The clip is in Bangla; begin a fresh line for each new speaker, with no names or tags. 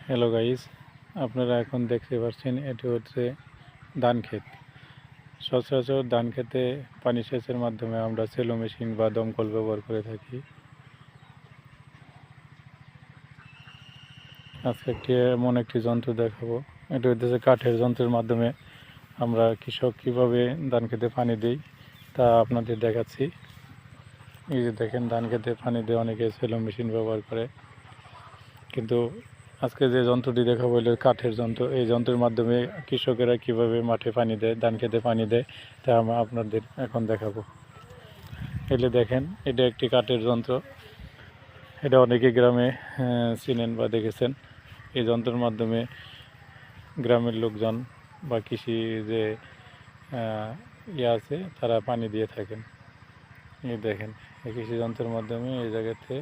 হ্যালো গাইস, আপনারা এখন দেখতে পাচ্ছেন এটি হচ্ছে ধান ক্ষেত। সচরাচর ধান খেতে পানি সেচের মাধ্যমে আমরা সেলো মেশিন বা দমকল ব্যবহার করে থাকি। আজকে এমন একটি যন্ত্র দেখাবো। এটি হচ্ছে কাঠের যন্ত্রের মাধ্যমে আমরা কৃষক কীভাবে ধান খেতে পানি দিই তা আপনাদের দেখাচ্ছি। এই যে দেখেন, ধান খেতে পানি দিয়ে অনেকে সেলো মেশিন ব্যবহার করে, কিন্তু আজকে যে যন্ত্রটি দেখাবো হলো কাঠের যন্ত্র। এই যন্ত্রের মাধ্যমে কৃষকেরা কিভাবে মাঠে পানি দেয়, ধান খেতে পানি দেয়, তা আমরা আপনাদের এখন দেখাবো। এলে দেখেন, এটা একটি কাঠের যন্ত্র। এটা অনেকে গ্রামে চিনেন বা দেখেছেন। এই যন্ত্রের মাধ্যমে গ্রামের লোকজন বা কৃষি যে আছে তারা পানি দিয়ে থাকেন। এই দেখেন, এই কৃষি যন্ত্রের মাধ্যমে এই জায়গাতে